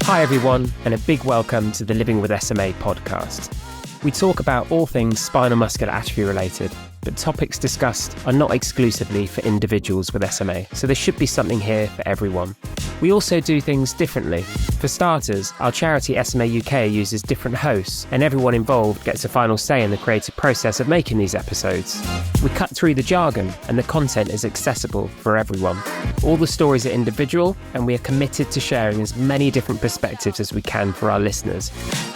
Hi everyone, and a big welcome to the Living with SMA podcast. We talk about all things spinal muscular atrophy related, but topics discussed are not exclusively for individuals with SMA, so there should be something here for everyone. We also do things differently. For starters, our charity SMA UK uses different hosts, and everyone involved gets a final say in the creative process of making these episodes. We cut through the jargon, and the content is accessible for everyone. All the stories are individual, and we are committed to sharing as many different perspectives as we can for our listeners.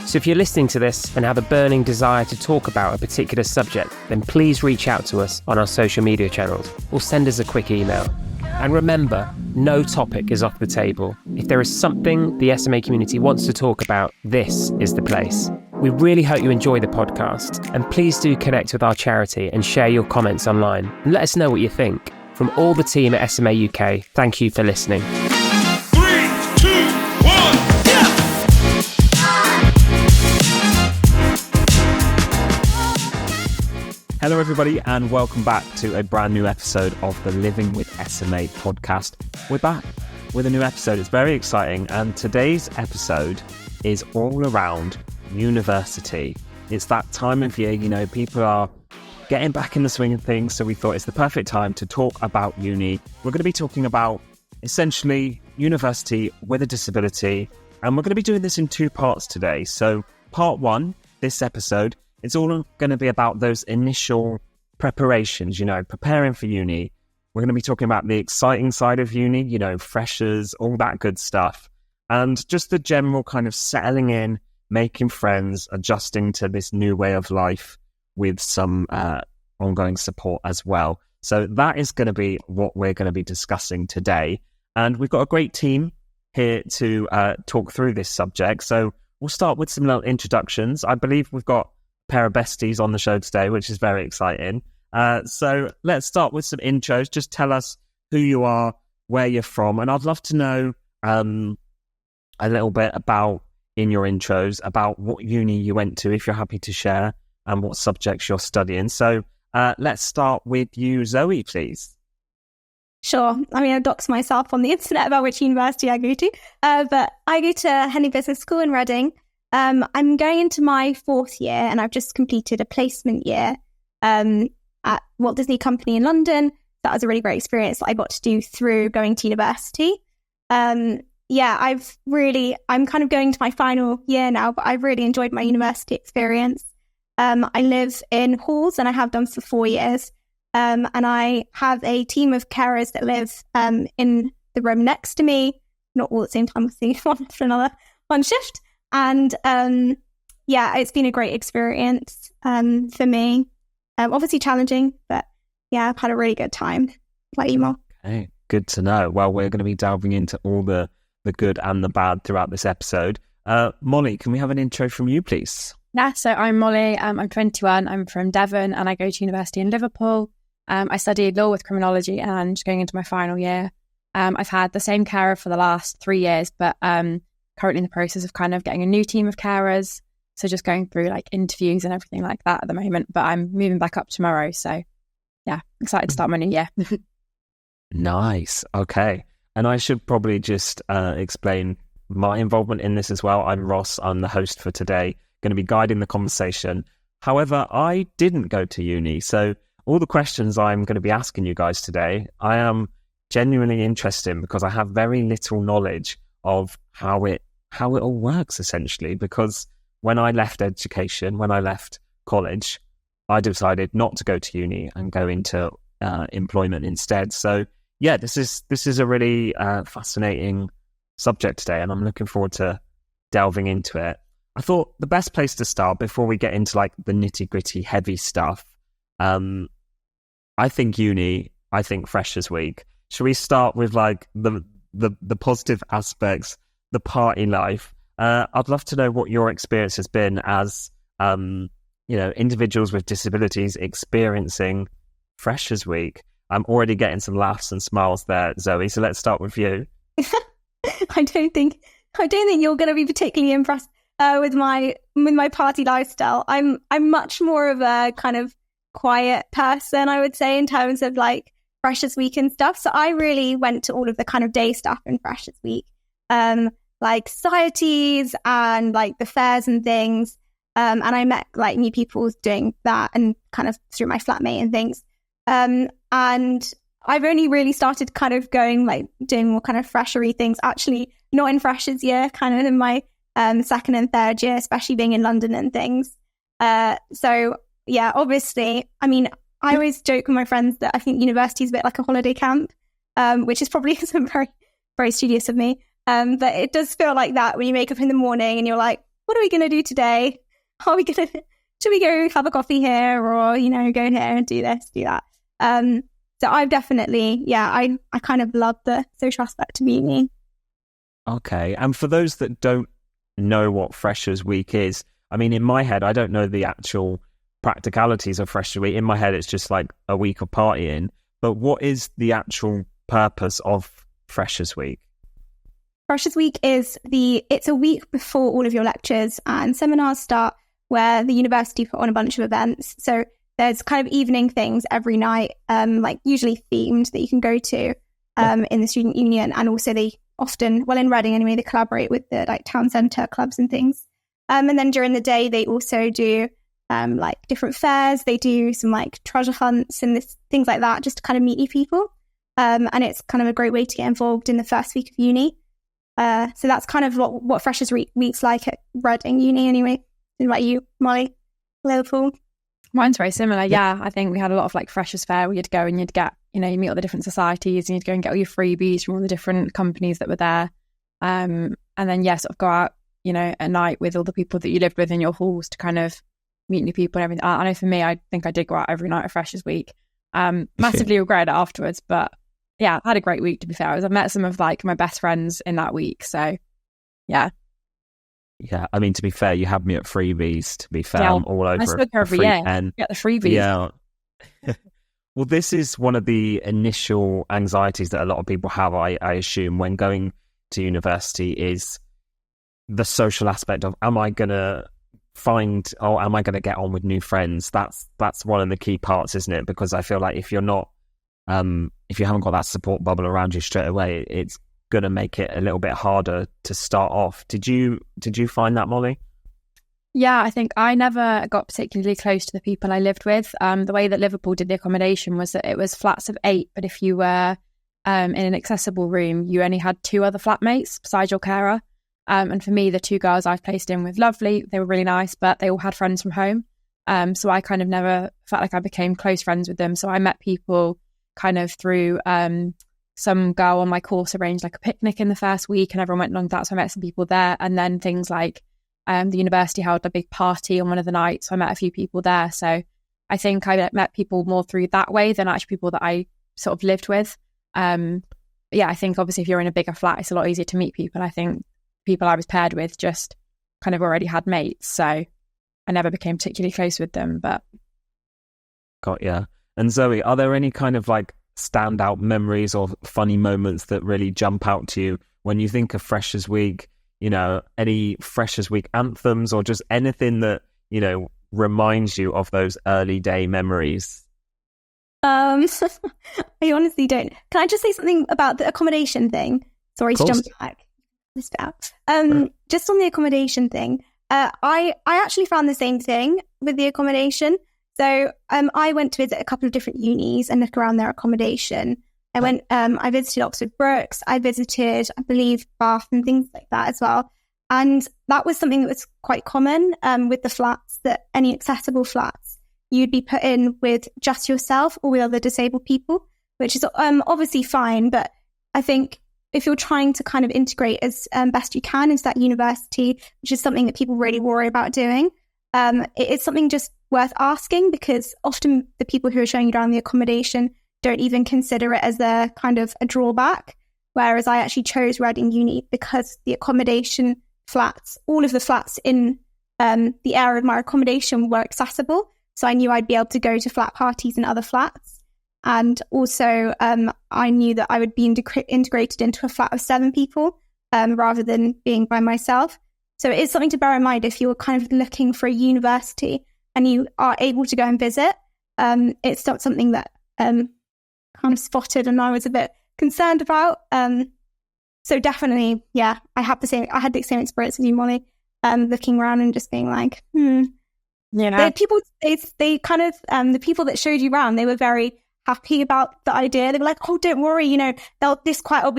So if you're listening to this and have a burning desire to talk about a particular subject, then please reach out to us on our social media channels or send us a quick email. And remember, no topic is off the table. If there is something the SMA community wants to talk about, this is the place. We really hope you enjoy the podcast, and please do connect with our charity and share your comments online and let us know what you think. From all the team at SMA UK, thank you for listening. 3, 2, 1, yeah! Hello everybody, and welcome back to a brand new episode of the Living with SMA podcast. We're back with a new episode. It's very exciting, and today's episode is all around university. It's that time of year, people are getting back in the swing of things, so we thought it's the perfect time to talk about uni. We're going to be talking about essentially university with a disability, and we're going to be doing this in two parts today. So part one, this episode, it's all going to be about those initial preparations, preparing for uni. We're going to be talking about the exciting side of uni, freshers, all that good stuff, and just the general kind of settling in, making friends, adjusting to this new way of life with some ongoing support as well. So that is going to be what we're going to be discussing today. And we've got a great team here to talk through this subject. So we'll start with some little introductions. I believe we've got a pair of besties on the show today, which is very exciting. So let's start with some intros. Just tell us who you are, where you're from. And I'd love to know a little bit about, in your intros, about what uni you went to, if you're happy to share, and what subjects you're studying. So let's start with you, Zoe, please. Sure. I mean, I dox myself on the internet about which university I go to, but I go to Henry Business School in Reading. I'm going into my fourth year, and I've just completed a placement year at Walt Disney Company in London. That was a really great experience that I got to do through going to university. I'm kind of going to my final year now, but I've really enjoyed my university experience. I live in halls, and I have done for 4 years. And I have a team of carers that live in the room next to me, not all at the same time, obviously, one after another, one shift. And it's been a great experience for me. Obviously challenging, but yeah, I've had a really good time. What about you, Mo? Okay, good to know. Well, we're going to be delving into all the good and the bad throughout this episode. Molly, can we have an intro from you, please? Yeah, so I'm Molly. I'm 21. I'm from Devon, and I go to university in Liverpool. I studied law with criminology, and I'm just going into my final year. I've had the same carer for the last 3 years, but currently in the process of kind of getting a new team of carers. So just going through like interviews and everything like that at the moment. But I'm moving back up tomorrow. So yeah, excited to start my new year. Nice. Okay. And I should probably just explain my involvement in this as well. I'm Ross. I'm the host for today, going to be guiding the conversation. However, I didn't go to uni. So all the questions I'm going to be asking you guys today, I am genuinely interested in, because I have very little knowledge of how it all works, essentially. Because when I left education, when I left college, I decided not to go to uni and go into employment instead. So yeah, this is a really fascinating subject today, and I'm looking forward to delving into it. I thought the best place to start, before we get into like the nitty-gritty heavy stuff, I think Freshers Week. Should we start with like the positive aspects, the party life? I'd love to know what your experience has been as individuals with disabilities experiencing Freshers Week. I'm already getting some laughs and smiles there, Zoe. So let's start with you. I don't think you're going to be particularly impressed with my party lifestyle. I'm much more of a kind of quiet person, I would say, in terms of like Freshers Week and stuff. So I really went to all of the kind of day stuff in Freshers Week. like societies and like the fairs and things. And I met like new people doing that and kind of through my flatmate and things. And I've only really started kind of going like doing more kind of freshery things, actually not in freshers year, kind of in my second and third year, especially being in London and things. So yeah, obviously, I mean, I always joke with my friends that I think university is a bit like a holiday camp, which is probably very, very studious of me. But it does feel like that when you wake up in the morning and you're like, what are we going to do today? Should we go have a coffee here, or, you know, go here and do this, do that? So I've definitely, I kind of love the social aspect of uni. Okay. And for those that don't know what Freshers Week is, I mean, in my head, I don't know the actual practicalities of Freshers Week. In my head, it's just like a week of partying. But what is the actual purpose of Freshers Week? Freshers Week it's a week before all of your lectures and seminars start, where the university put on a bunch of events. So there's kind of evening things every night, like usually themed, that you can go to in the student union. And also they often, well, in Reading anyway, they collaborate with the like town centre clubs and things. And then during the day, they also do like different fairs. They do some like treasure hunts and things like that, just to kind of meet new people. And it's kind of a great way to get involved in the first week of uni. So that's kind of what Freshers Week's like at Reading Uni anyway. What about you, Molly? Liverpool? Mine's very similar. Yeah, I think we had a lot of like Freshers Fair where you'd go and you'd get, you know, you meet all the different societies and you'd go and get all your freebies from all the different companies that were there. And then, sort of go out, you know, at night with all the people that you lived with in your halls to kind of meet new people and everything. I know for me, I think I did go out every night at Freshers Week. Massively regret it afterwards, but yeah, I had a great week, to be fair. I met some of like my best friends in that week. So yeah. Yeah, I mean, to be fair, you had me at freebies, to be fair. I'm all over I spoke every year. Get the freebies. Yeah. Well, this is one of the initial anxieties that a lot of people have, I assume, when going to university, is the social aspect of, am I going to get on with new friends? That's one of the key parts, isn't it? Because I feel like if you're not, if you haven't got that support bubble around you straight away, it's going to make it a little bit harder to start off. Did you find that, Molly? Yeah, I think I never got particularly close to the people I lived with. The way that Liverpool did the accommodation was that it was flats of 8, but if you were in an accessible room, you only had 2 other flatmates besides your carer. And for me, the 2 girls I placed in with, lovely, they were really nice, but they all had friends from home. So I kind of never felt like I became close friends with them. So I met people kind of through some girl on my course arranged like a picnic in the first week and everyone went along to that. So I met some people there. And then things like the university held a big party on one of the nights. So I met a few people there. So I think I met people more through that way than actually people that I sort of lived with. I think obviously if you're in a bigger flat, it's a lot easier to meet people. I think people I was paired with just kind of already had mates. So I never became particularly close with them, but. Got ya. And Zoe, are there any kind of like standout memories or funny moments that really jump out to you when you think of Freshers Week? You know, any Freshers Week anthems or just anything that, you know, reminds you of those early day memories? I honestly don't. Can I just say something about the accommodation thing? Sorry to jump back. Sure. Just on the accommodation thing, I actually found the same thing with the accommodation. So I went to visit a couple of different unis and look around their accommodation. I visited Oxford Brookes, I visited, I believe, Bath and things like that as well. And that was something that was quite common with the flats, that any accessible flats, you'd be put in with just yourself or with other disabled people, which is obviously fine. But I think if you're trying to kind of integrate as best you can into that university, which is something that people really worry about doing, it's something just worth asking, because often the people who are showing you around the accommodation don't even consider it as a kind of a drawback. Whereas I actually chose Reading Uni because the accommodation flats, all of the flats in the area of my accommodation were accessible. So I knew I'd be able to go to flat parties in other flats. And also I knew that I would be integrated into a flat of 7 people rather than being by myself. So it is something to bear in mind if you're kind of looking for a university and you are able to go and visit. It's not something that kind of spotted and I was a bit concerned about. So So definitely, yeah, I had the same experience with you, Molly, looking around and just being like, The people, they kind of, the people that showed you around, they were very happy about the idea. They were like, oh, don't worry, you know, this flat will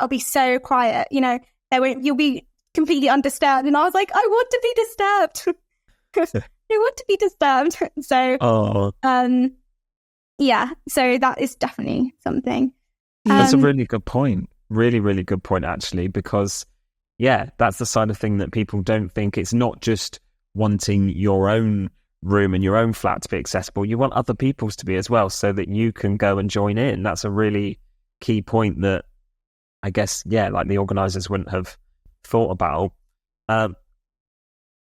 be so quiet, you know, you'll be completely undisturbed. And I was like, I want to be disturbed. I want to be disturbed. So, yeah, so that is definitely something. That's a really good point. Really, really good point, actually, because, yeah, that's the side of thing that people don't think. It's not just wanting your own room and your own flat to be accessible. You want other people's to be as well, so that you can go and join in. That's a really key point that I guess, yeah, like the organisers wouldn't have thought about.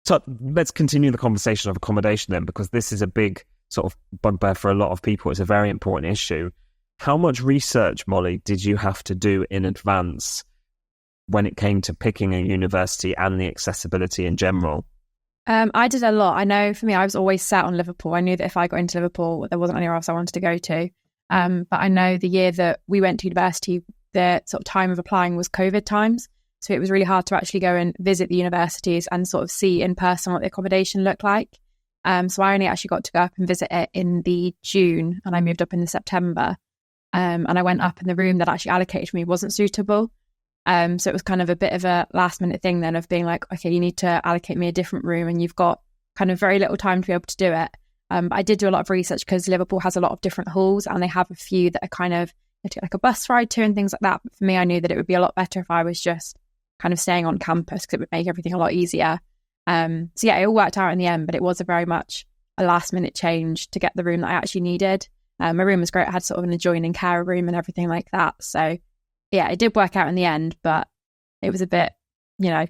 So let's continue the conversation of accommodation then, because this is a big sort of bugbear for a lot of people. It's a very important issue. How much research, Molly, did you have to do in advance when it came to picking a university and the accessibility in general? I did a lot. I know for me, I was always set on Liverpool. I knew that if I got into Liverpool, there wasn't anywhere else I wanted to go to. But I know the year that we went to university, the sort of time of applying was COVID times. So it was really hard to actually go and visit the universities and sort of see in person what the accommodation looked like. So I only actually got to go up and visit it in the June, and I moved up in the September. And I went up, and the room that actually allocated for me wasn't suitable. So it was kind of a bit of a last minute thing then of being like, okay, you need to allocate me a different room, and you've got kind of very little time to be able to do it. But I did do a lot of research because Liverpool has a lot of different halls, and they have a few that are kind of like a bus ride to and things like that. But for me, I knew that it would be a lot better if I was just kind of staying on campus, because it would make everything a lot easier. So yeah, it all worked out in the end, but it was a very much a last minute change to get the room that I actually needed. My room was great. I had sort of an adjoining carer room and everything like that. So yeah, it did work out in the end, but it was a bit,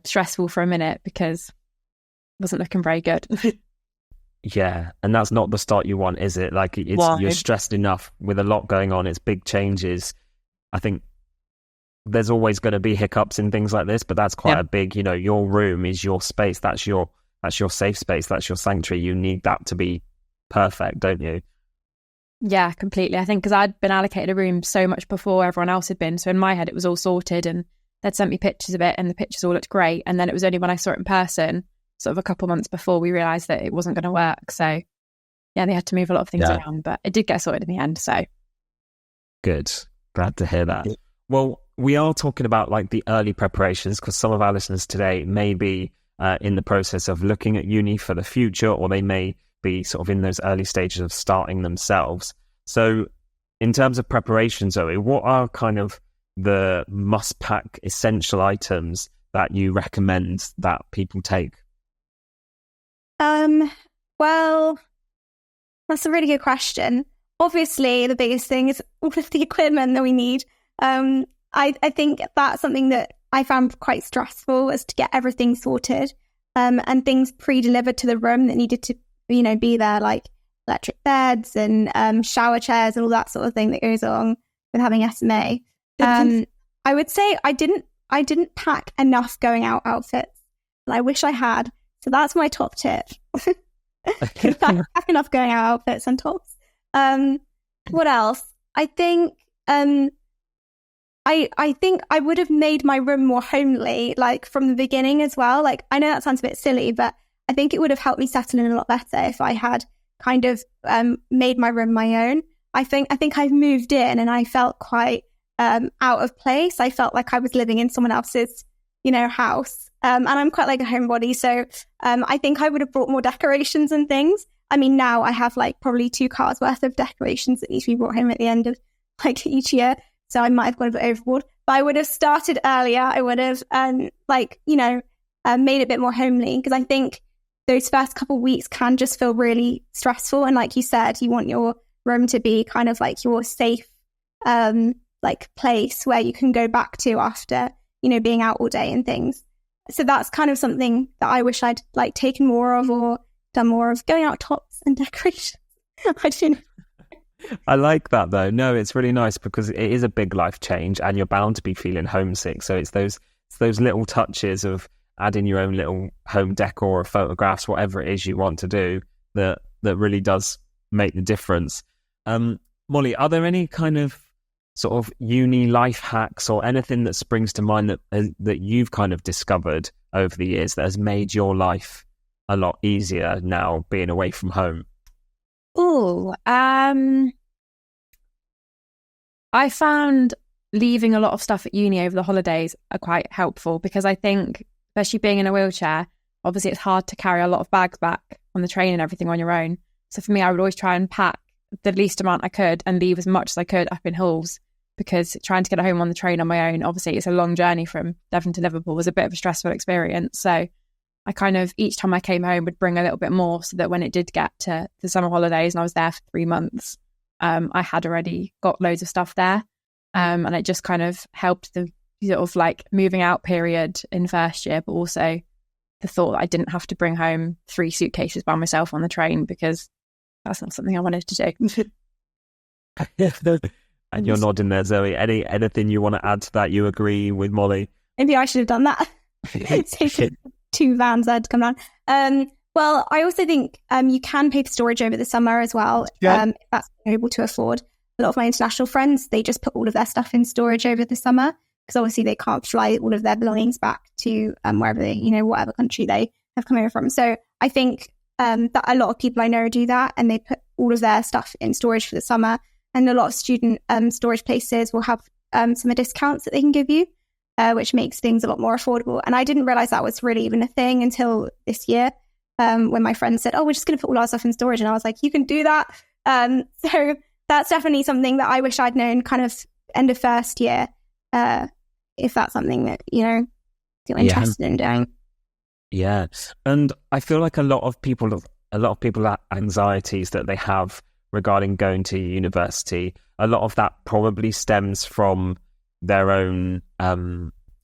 stressful for a minute because it wasn't looking very good. Yeah, and that's not the start you want, is it? Like, you're stressed enough with a lot going on. It's big changes. I think there's always going to be hiccups in things like this, but that's quite a big, your room is your space. That's your safe space. That's your sanctuary. You need that to be perfect, don't you? Yeah, completely. I think because I'd been allocated a room so much before everyone else had been. So in my head, it was all sorted, and they'd sent me pictures of it, and the pictures all looked great. And then it was only when I saw it in person, sort of a couple months before, we realised that it wasn't going to work. So yeah, they had to move a lot of things around, but it did get sorted in the end. So good. Glad to hear that. Well, we are talking about like the early preparations, because some of our listeners today may be in the process of looking at uni for the future, or they may be sort of in those early stages of starting themselves. So in terms of preparation, Zoe, what are kind of the must-pack essential items that you recommend that people take? Well, that's a really good question. Obviously, the biggest thing is all of the equipment that we need. I think that's something that I found quite stressful, was to get everything sorted, and things pre-delivered to the room that needed to, be there, like electric beds and shower chairs and all that sort of thing that goes along with having SMA. I would say I didn't pack enough going out outfits, and I wish I had. So that's my top tip. Pack enough going out outfits and tops. What else? I think I think I would have made my room more homely, like from the beginning as well. Like, I know that sounds a bit silly, but I think it would have helped me settle in a lot better if I had kind of made my room my own. I think I've moved in and I felt quite out of place. I felt like I was living in someone else's, house. And I'm quite like a homebody, so I think I would have brought more decorations and things. I mean, now I have like probably 2 cars worth of decorations that need to be brought home at the end of like each year. So I might have gone a bit overboard, but I would have started earlier. I would have made it a bit more homely, because I think those first couple of weeks can just feel really stressful. And like you said, you want your room to be kind of like your safe place where you can go back to after, being out all day and things. So that's kind of something that I wish I'd like taken more of, or done more of, going out tops and decorations. I don't know. I like that though. No, it's really nice because it is a big life change and you're bound to be feeling homesick. So it's those little touches of adding your own little home decor or photographs, whatever it is you want to do, that really does make the difference. Molly, are there any kind of sort of uni life hacks or anything that springs to mind that you've kind of discovered over the years that has made your life a lot easier now being away from home? I found leaving a lot of stuff at uni over the holidays are quite helpful, because I think, especially being in a wheelchair, obviously it's hard to carry a lot of bags back on the train and everything on your own. So for me, I would always try and pack the least amount I could and leave as much as I could up in halls, because trying to get home on the train on my own, obviously it's a long journey from Devon to Liverpool, was a bit of a stressful experience. So I kind of, each time I came home, would bring a little bit more, so that when it did get to the summer holidays and I was there for 3 months, I had already got loads of stuff there. And it just kind of helped the sort of like moving out period in first year, but also the thought that I didn't have to bring home 3 suitcases by myself on the train, because that's not something I wanted to do. And you're nodding there, Zoe. Anything you want to add to that? You agree with Molly? Maybe I should have done that. Taken 2 vans I had to come down. Well, I also think you can pay for storage over the summer as well, if that's able to afford. A lot of my international friends, they just put all of their stuff in storage over the summer, because obviously they can't fly all of their belongings back to wherever they, whatever country they have come over from. So I think that a lot of people I know do that, and they put all of their stuff in storage for the summer. And a lot of student storage places will have some discounts that they can give you, which makes things a lot more affordable. And I didn't realize that was really even a thing until this year, when my friend said, "Oh, we're just going to put all our stuff in storage," and I was like, "You can do that." So that's definitely something that I wish I'd known kind of end of first year, if that's something that, you're interested in doing. Yeah. And I feel like a lot of people have anxieties that they have regarding going to university. A lot of that probably stems from their own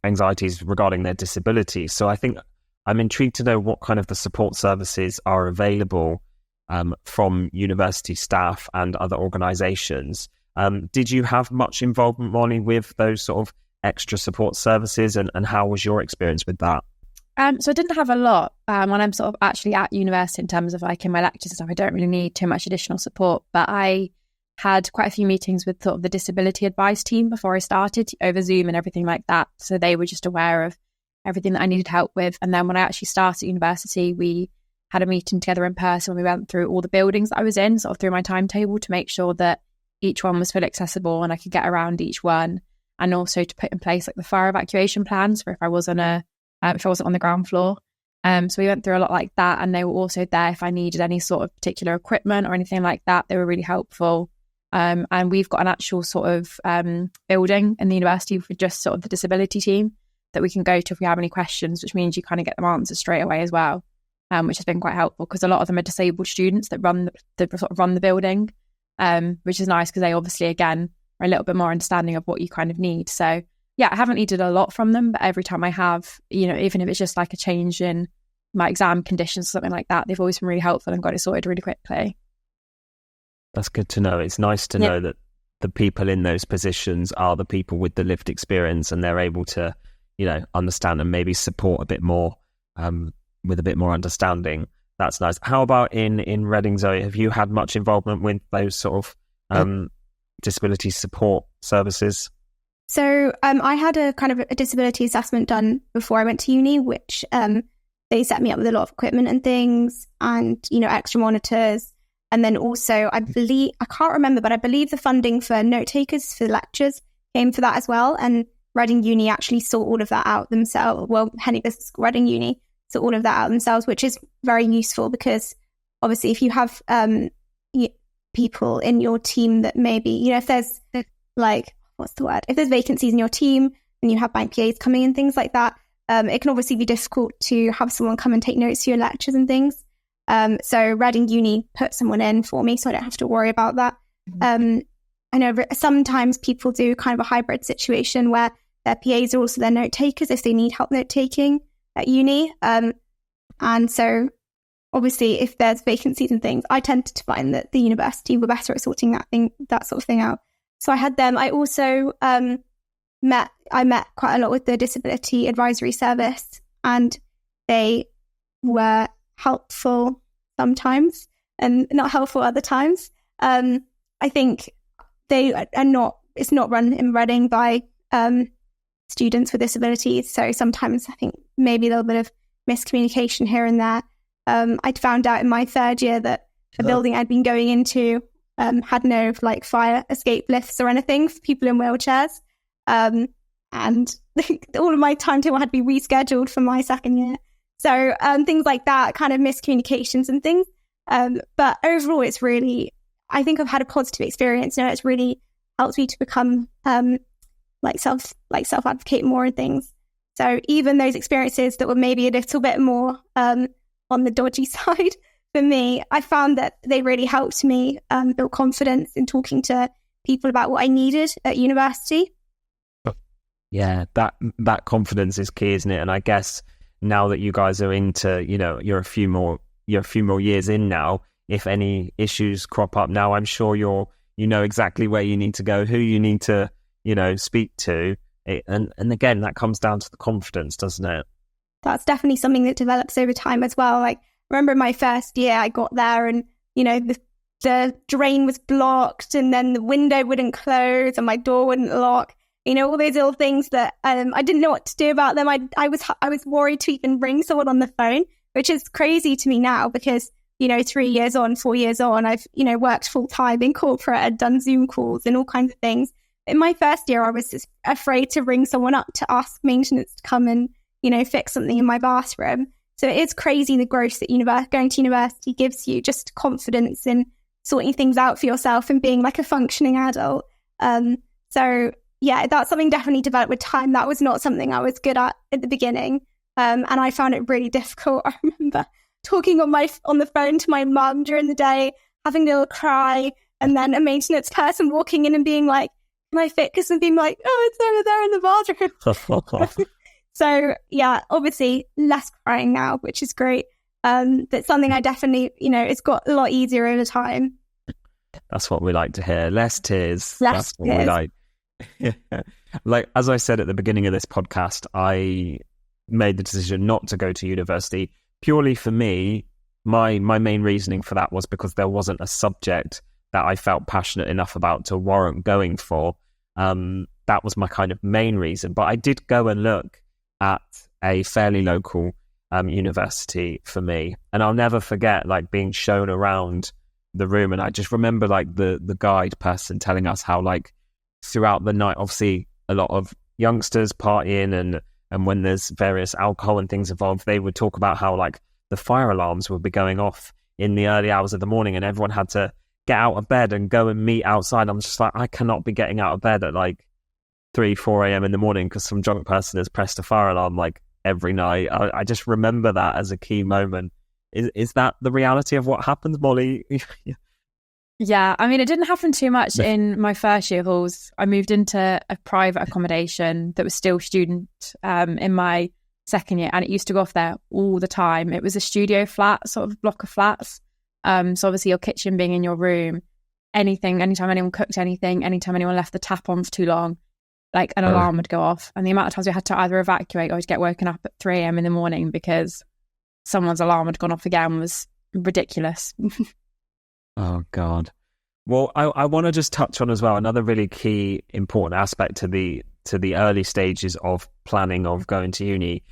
anxieties regarding their disability. So I think I'm intrigued to know what kind of the support services are available from university staff and other organisations. Did you have much involvement, Molly, with those sort of extra support services, and how was your experience with that? So I didn't have a lot when I'm sort of actually at university, in terms of like in my lectures and stuff. I don't really need too much additional support, but I had quite a few meetings with sort of the disability advice team before I started, over Zoom and everything like that. So they were just aware of everything that I needed help with. And then when I actually started university, we had a meeting together in person when we went through all the buildings that I was in, sort of through my timetable, to make sure that each one was fully accessible and I could get around each one, and also to put in place like the fire evacuation plans for if I wasn't on the ground floor. So we went through a lot like that, and they were also there if I needed any sort of particular equipment or anything like that. They were really helpful. And we've got an actual sort of building in the university for just sort of the disability team that we can go to if we have any questions, which means you kind of get them answered straight away as well, which has been quite helpful, because a lot of them are disabled students that run the building, which is nice, because they obviously, again, are a little bit more understanding of what you kind of need. So yeah, I haven't needed a lot from them, but every time I have, even if it's just like a change in my exam conditions or something like that, they've always been really helpful and got it sorted really quickly. That's good to know. It's nice to know that the people in those positions are the people with the lived experience, and they're able to, understand and maybe support a bit more, with a bit more understanding. That's nice. How about in Reading, Zoe? Have you had much involvement with those sort of disability support services? So I had a kind of a disability assessment done before I went to uni, which they set me up with a lot of equipment and things, and extra monitors. And then also, I can't remember, but I believe the funding for note takers for lectures came for that as well. And Reading Uni actually sort all of that out themselves. Well, Henry Business School, Reading Uni sort all of that out themselves, which is very useful, because obviously if you have people in your team that maybe, if there's if there's vacancies in your team and you have bank PAs coming and things like that, it can obviously be difficult to have someone come and take notes for your lectures and things. So Reading Uni put someone in for me, so I don't have to worry about that. I know sometimes people do kind of a hybrid situation where their PAs are also their note takers if they need help note taking at uni. And so obviously if there's vacancies and things, I tend to find that the university were better at sorting that sort of thing out. So I had them. I also met quite a lot with the Disability Advisory Service, and they were helpful sometimes and not helpful other times. I think they are not run in Reading by students with disabilities. So sometimes I think maybe a little bit of miscommunication here and there. I'd found out in my third year that a building I'd been going into had no like fire escape lifts or anything for people in wheelchairs. And all of my timetable had to be rescheduled for my second year. So things like that, kind of miscommunications and things. But overall, it's really, I think I've had a positive experience. You know, it's really helped me to become self-advocate more and things. So even those experiences that were maybe a little bit more on the dodgy side for me, I found that they really helped me build confidence in talking to people about what I needed at university. Yeah, that confidence is key, isn't it? And I guess now that you guys are into, you know, you're a few more years in now, if any issues crop up now, I'm sure you know exactly where you need to go, who you need to, you know, speak to. And again, that comes down to the confidence, doesn't it? That's definitely something that develops over time as well. Like, I remember in my first year, I got there and, you know, the drain was blocked and then the window wouldn't close and my door wouldn't lock. You know, all those little things that I didn't know what to do about them. I was worried to even ring someone on the phone, which is crazy to me now because, you know, 4 years on, I've, you know, worked full time in corporate and done Zoom calls and all kinds of things. In my first year, I was just afraid to ring someone up to ask maintenance to come and, you know, fix something in my bathroom. So it is crazy the growth that going to university gives you, just confidence in sorting things out for yourself and being like a functioning adult. So yeah, that's something definitely developed with time. That was not something I was good at the beginning. And I found it really difficult. I remember talking on the phone to my mum during the day, having a little cry, and then a maintenance person walking in and being like, "Can I fix?" and being like, "Oh, it's over there in the bathroom." So yeah, obviously less crying now, which is great. But something I definitely, you know, it's got a lot easier over time. That's what we like to hear. Less tears. That's what we like. Like, as I said at the beginning of this podcast, I made the decision not to go to university purely for me. My main reasoning for that was because there wasn't a subject that I felt passionate enough about to warrant going for. That was my kind of main reason. But I did go and look at a fairly local university for me, and I'll never forget like being shown around the room, and I just remember like the guide person telling us how like throughout the night, obviously a lot of youngsters partying, and when there's various alcohol and things involved, they would talk about how like the fire alarms would be going off in the early hours of the morning and everyone had to get out of bed and go and meet outside. I'm just like, I cannot be getting out of bed at like 3-4 a.m. in the morning because some drunk person has pressed a fire alarm like every night. I just remember that as a key moment. Is that the reality of what happens, Molly? Yeah, I mean, it didn't happen too much in my first year halls. I moved into a private accommodation that was still student in my second year, and it used to go off there all the time. It was a studio flat, sort of block of flats. So obviously your kitchen being in your room, anytime anyone cooked anything, anytime anyone left the tap on for too long, like an alarm would go off. And the amount of times we had to either evacuate or to get woken up at 3 a.m. in the morning because someone's alarm had gone off again was ridiculous. Oh, God. Well, I want to just touch on as well another really key, important aspect to the early stages of planning of going to uni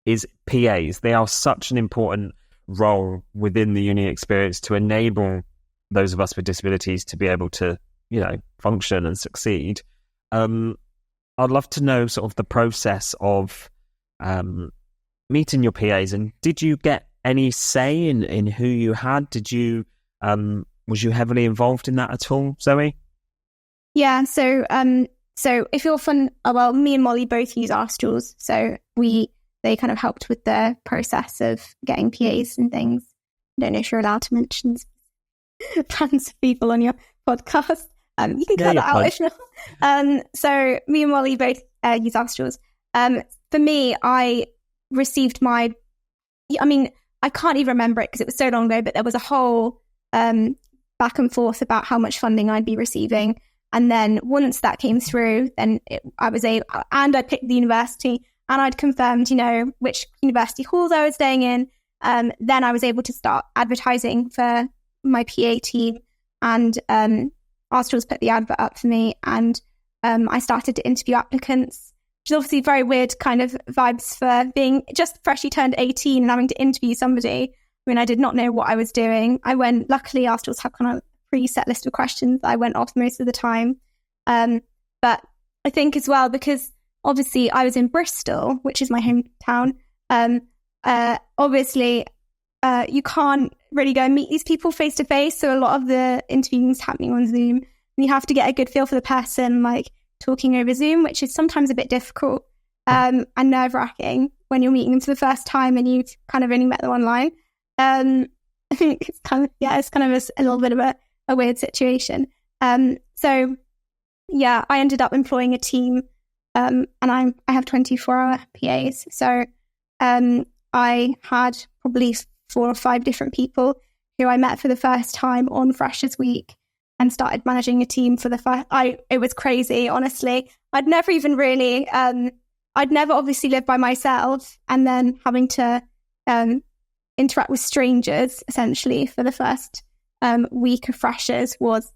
is PAs. They are such an important role within the uni experience to enable those of us with disabilities to be able to, you know, function and succeed. I'd love to know sort of the process of meeting your PAs, and did you get any say in who you had? Did you was you heavily involved in that at all, Zoe? Yeah, so if you're me and Molly both use our stools, so they kind of helped with the process of getting PAs and things. I don't know if you're allowed to mention brands of people on your podcast. You can cut that out if not. So me and Molly both use our stools. For me, I received I can't even remember it because it was so long ago, but there was a whole back and forth about how much funding I'd be receiving. And then once that came through, then I picked the university and I'd confirmed, you know, which university halls I was staying in. Then I was able to start advertising for my PA team, and Arstles put the advert up for me. And I started to interview applicants, which is obviously very weird kind of vibes for being just freshly turned 18 and having to interview somebody. I mean, I did not know what I was doing. I went, luckily afterwards, had kind of a preset list of questions that I went off most of the time. But I think as well, because obviously I was in Bristol, which is my hometown, obviously you can't really go and meet these people face to face. So a lot of the interviewing is happening on Zoom. And you have to get a good feel for the person, like talking over Zoom, which is sometimes a bit difficult and nerve-wracking when you're meeting them for the first time and you've kind of only met them online. I think it's kind of a little bit of a weird situation. So yeah, I ended up employing a team, and I have 24-hour PAs. So I had probably 4 or 5 different people who I met for the first time on Freshers Week and started managing a team for the first. It was crazy, honestly. I'd never even really, I'd never obviously lived by myself, and then having to interact with strangers essentially for the first week of Freshers was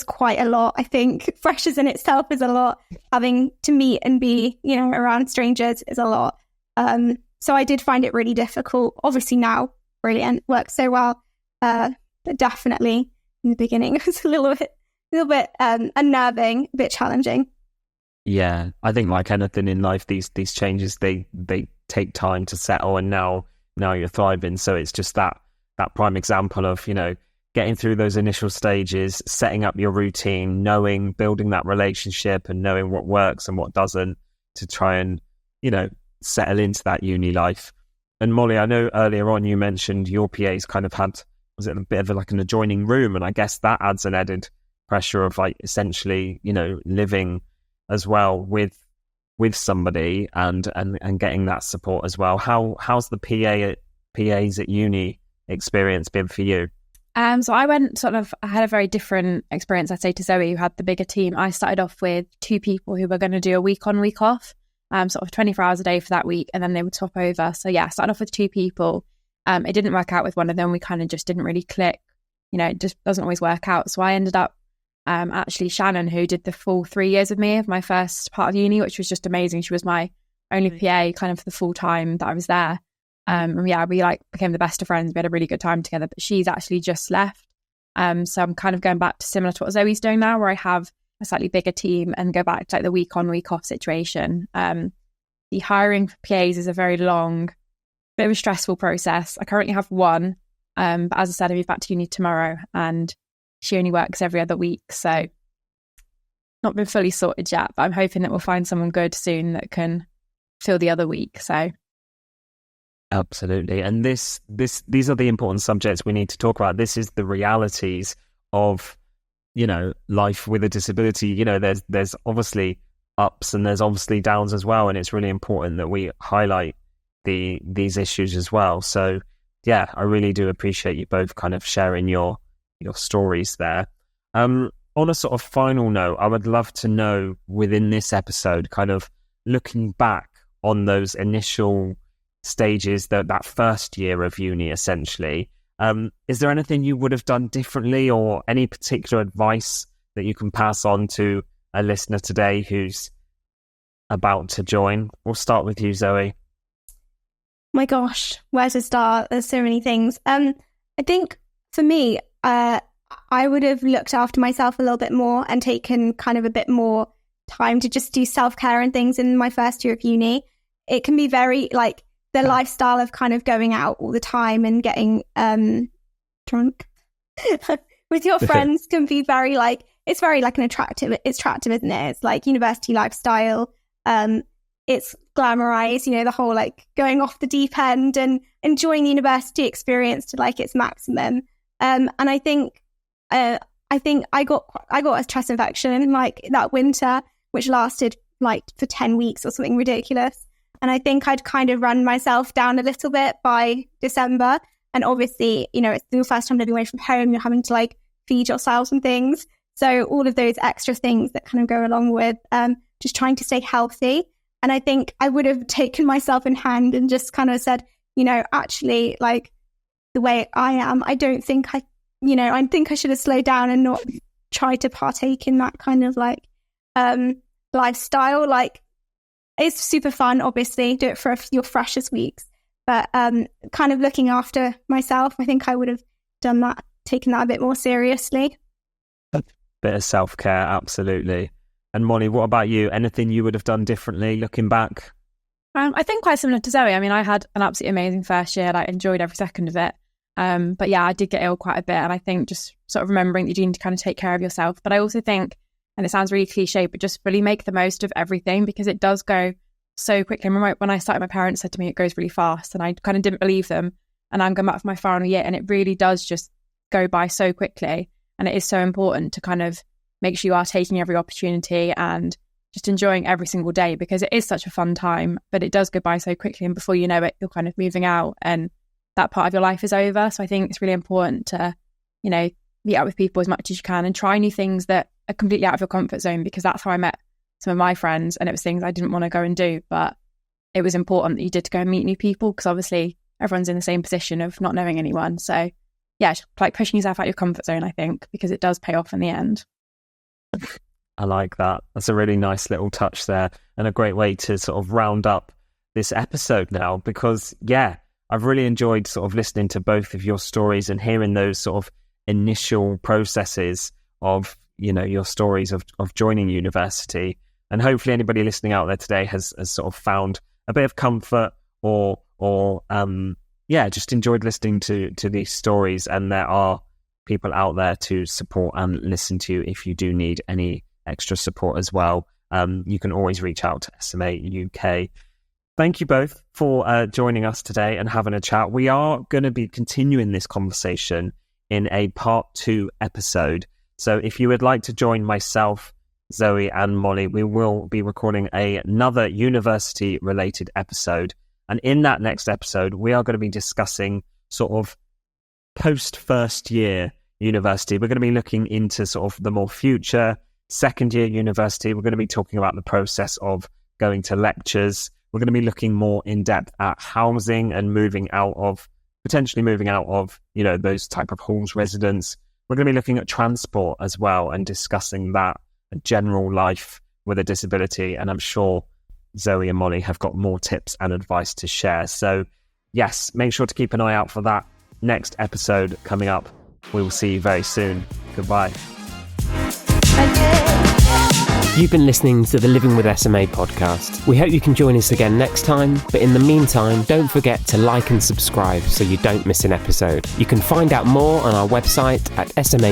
quite a lot. I think Freshers in itself is a lot. Having to meet and be, around strangers is a lot. So I did find it really difficult. Obviously now, brilliant, works so well. But definitely in the beginning, it was a little bit unnerving, a bit challenging. Yeah, I think like anything in life, these changes they take time to settle, and now you're thriving. So it's just that prime example of getting through those initial stages, setting up your routine, building that relationship, and knowing what works and what doesn't to try and settle into that uni life. And Molly, I know earlier on you mentioned your PAs kind of had, was it a bit of like an adjoining room, and I guess that adds an added pressure of like essentially living as well with somebody and getting that support as well. How's the PAs at uni experience been for you? So I had a very different experience, I'd say, to Zoe, who had the bigger team. I started off with 2 people who were going to do a week on, week off, sort of 24 hours a day for that week, and then they would swap over. So yeah, I started off with 2 people. It didn't work out with one of them. We kind of just didn't really click. It just doesn't always work out. So I ended up actually Shannon, who did the full 3 years with me of my first part of uni, which was just amazing. She was my only PA kind of for the full time that I was there. And yeah, we became the best of friends. We had a really good time together, but she's actually just left. So I'm kind of going back to similar to what Zoe's doing now, where I have a slightly bigger team and go back to like the week on, week off situation. The hiring for PAs is a very long, bit of a stressful process. I currently have 1, but as I said, I move back to uni tomorrow, and she only works every other week, so not been fully sorted yet, but I'm hoping that we'll find someone good soon that can fill the other week. So absolutely. And these are the important subjects we need to talk about. This is the realities of life with a disability. There's obviously ups and there's obviously downs as well, and it's really important that we highlight these issues as well. So yeah, I really do appreciate you both kind of sharing your stories there. On a sort of final note, I would love to know, within this episode, kind of looking back on those initial stages, that first year of uni essentially, is there anything you would have done differently, or any particular advice that you can pass on to a listener today who's about to join? We'll start with you, Zoe. My gosh, where to start? There's so many things. I think for me, I would have looked after myself a little bit more and taken kind of a bit more time to just do self-care and things in my first year of uni. It can be very like the lifestyle of kind of going out all the time and getting drunk with your friends can be very like, it's very like it's attractive, isn't it? It's like university lifestyle. It's glamorized, the whole like going off the deep end and enjoying the university experience to like its maximum. And I think I got a chest infection like that winter, which lasted like for 10 weeks or something ridiculous. And I think I'd kind of run myself down a little bit by December. And obviously, it's the first time living away from home. You're having to like feed yourselves and things. So all of those extra things that kind of go along with just trying to stay healthy. And I think I would have taken myself in hand and just kind of said, actually, like the way I am, I don't think I think I should have slowed down and not tried to partake in that kind of like lifestyle. Like, it's super fun, obviously, do it for your freshest weeks. But kind of looking after myself, I think I would have done that, taken that a bit more seriously. A bit of self-care, absolutely. And Molly, what about you? Anything you would have done differently looking back? I think quite similar to Zoe. I mean, I had an absolutely amazing first year. I enjoyed every second of it. But yeah, I did get ill quite a bit. And I think just sort of remembering that you do need to kind of take care of yourself. But I also think, and it sounds really cliche, but just really make the most of everything, because it does go so quickly. I remember when I started, my parents said to me, it goes really fast. And I kind of didn't believe them. And I'm going back for my final year, and it really does just go by so quickly. And it is so important to kind of make sure you are taking every opportunity and just enjoying every single day, because it is such a fun time, but it does go by so quickly. And before you know it, you're kind of moving out and that part of your life is over. So I think it's really important to, you know, meet up with people as much as you can and try new things that are completely out of your comfort zone, because that's how I met some of my friends, and it was things I didn't want to go and do, but it was important that you did to go and meet new people, because obviously everyone's in the same position of not knowing anyone. So yeah, like pushing yourself out your comfort zone, I think, because it does pay off in the end. I like that. That's a really nice little touch there, and a great way to sort of round up this episode now, because yeah, I've really enjoyed sort of listening to both of your stories and hearing those sort of initial processes of, you know, your stories of joining university. And hopefully anybody listening out there today has sort of found a bit of comfort or just enjoyed listening to these stories. And there are people out there to support and listen to if you do need any extra support as well. You can always reach out to SMA UK. Thank you both for joining us today and having a chat. We are going to be continuing this conversation in a part 2 episode. So if you would like to join myself, Zoe and Molly, we will be recording another university-related episode. And in that next episode, we are going to be discussing sort of post-first year university. We're going to be looking into sort of the more future second year university. We're going to be talking about the process of going to lectures. We're going to be looking more in depth at housing and potentially moving out of, you know, those type of halls residence. We're going to be looking at transport as well and discussing that, a general life with a disability. And I'm sure Zoe and Molly have got more tips and advice to share. So yes, make sure to keep an eye out for that next episode coming up. We will see you very soon. Goodbye. You've been listening to the Living with SMA podcast. We hope you can join us again next time, but in the meantime, don't forget to like and subscribe so you don't miss an episode. You can find out more on our website at smauk.org.uk.